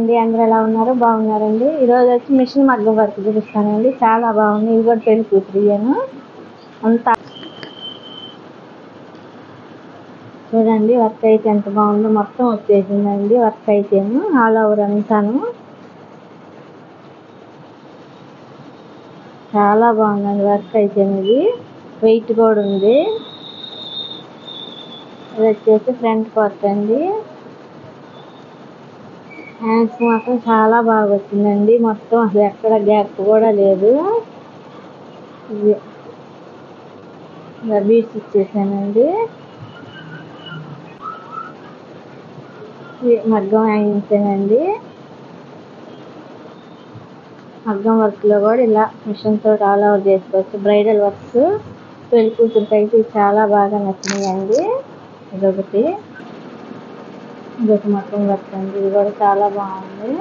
అండి, అందరూ ఎలా ఉన్నారు? బాగున్నారండి. ఈరోజు వచ్చి మిషన్ మగ్గం వర్క్ చూపిస్తానండి. చాలా బాగుంది. ఇది కూడా పెళ్లి కూతురియేను. అంతా చూడండి, వర్క్ అయితే ఎంత బాగుందో. మొత్తం వచ్చేసిందండి వర్క్ అయితేను, ఆల్ ఓవర్ అంతాను. చాలా బాగుందండి వర్క్ అయితే. ఇది వెయిట్ కూడా ఉంది. ఇది వచ్చేసి ఫ్రంట్ పార్ట్ అండి. హ్యాండ్స్ మాత్రం చాలా బాగా వచ్చిందండి. మొత్తం అసలు ఎక్కడ గ్యాప్ కూడా లేదు. ఇది బీట్స్ ఇచ్చేసానండి. ఇది మగ్గం హ్యాంగింగ్సేనండి. మగ్గం వర్క్ లో కూడా ఇలా మిషన్ తోటి ఆల్ ఓవర్ చేసుకోవచ్చు. బ్రైడల్ వర్క్స్ పెళ్లి కూతురికి అయితే చాలా బాగా నచ్చినాయండి. ఇదొకటి మగ్గం వర్క్ అండి. ఇది కూడా చాలా బాగుంది.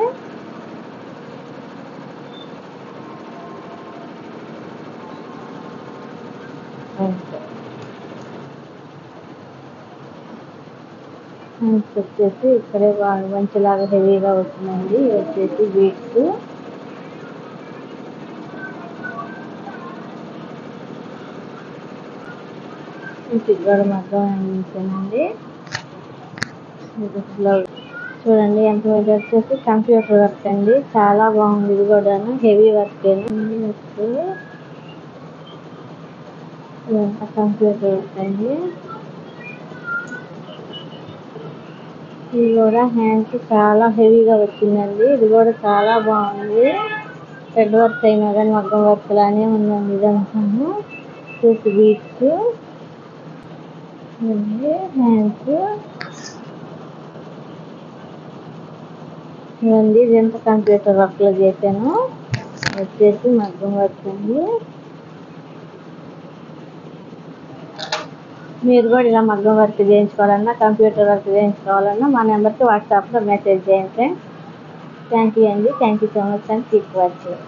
వచ్చేసి ఇక్కడే మంచిలాగా హెవీగా వచ్చిందండి. ఇది వచ్చేసి బీట్స్. ఇది కూడా మగ్గం అందించానండి. బ్లౌజ్ చూడండి ఎంత. ఇది వచ్చేసి కంప్యూటర్ వర్క్ అండి. చాలా బాగుంది. ఇది కూడా హెవీ వర్క్ ఇదంతా కంప్యూటర్ వర్క్ అండి. ఇది కూడా హ్యాండ్స్ చాలా హెవీగా వచ్చిందండి. ఇది కూడా చాలా బాగుంది. థ్రెడ్ వర్క్ అయినా కానీ మగ్గం వర్క్ లానే ఉందండి. ఇదంతా చూసి బీట్స్ హ్యాండ్స్ ఇదండి. ఇదంతా కంప్యూటర్ వర్క్ లో చేశాను. వచ్చేసి మగ్గం వర్క్ అండి. మీరు కూడా ఇలా మగ్గం వర్క్ చేయించుకోవాలన్నా, కంప్యూటర్ వర్క్ చేయించుకోవాలన్నా మా నెంబర్కి వాట్సాప్లో మెసేజ్ చేయండి ఫ్రెండ్స్. థ్యాంక్ యూ అండి. Thank you so much and keep watching.